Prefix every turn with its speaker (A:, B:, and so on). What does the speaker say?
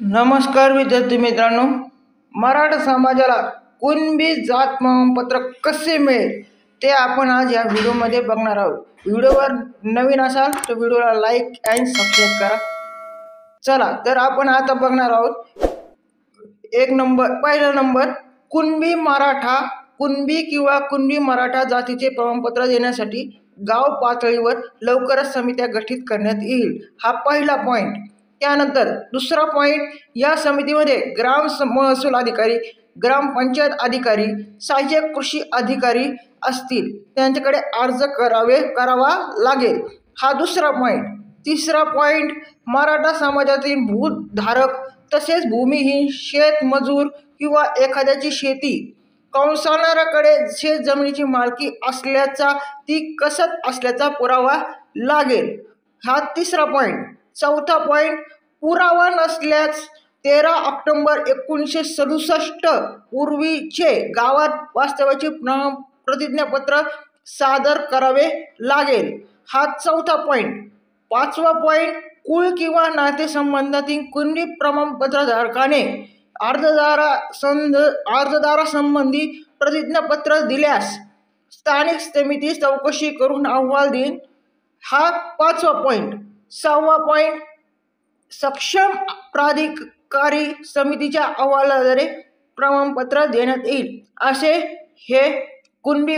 A: नमस्कार विद्यार्थी मित्रांनो, मराठा समाजाला कुणबी जात प्रमाणपत्र कसे मिळेल ते आपण आज या व्हिडिओमध्ये बघणार आहोत। व्हिडिओवर नवीन असाल तर व्हिडिओला लाईक आणि सबस्क्राइब करा। चला तर आपण आता बघणार आहोत पहिला नंबर कुणबी मराठा कुणबी किंवा कुणबी मराठा जातीचे प्रमाणपत्र देण्यासाठी गाव पातळीवर लवकरच समित्या गठीत करण्यात येईल। हा पहिला पॉइंट। त्यानंतर दुसरा पॉइंट, या समितीमध्ये ग्राम महसूल अधिकारी, ग्रामपंचायत अधिकारी, सहाय्यक कृषी अधिकारी असतील, त्यांच्याकडे अर्ज करावा लागेल। हा दुसरा पॉइंट। तिसरा पॉइंट, मराठा समाजातील भूधारक तसेच भूमिहीन शेतमजूर किंवा एखाद्याची शेती कंसाळणाऱ्याकडे शेत जमिनीची मालकी असल्याचा, ती कसत असल्याचा पुरावा लागेल। हा तिसरा पॉइंट। चौथा पॉइंट, पुरावा नसल्यास 13 ऑक्टोबर 1967 पूर्वीचे गावात वास्तव्याचे प्रतिज्ञापत्र सादर करावे लागेल। हा चौथा पॉइंट। पाचवा पॉइंट, कुळ किंवा नातेसंबंधातील कुणबी प्रमाणपत्रधारकाने अर्जदारासंबंधी प्रतिज्ञापत्र दिल्यास स्थानिक समिती चौकशी करून अहवाल देईल। हा पाचवा पॉइंट। सहावा पॉइंट, सक्षम प्राधिकारी समितीच्या अहवालाद्वारे प्रमाणपत्र देण्यात येईल। असे हे कुणबी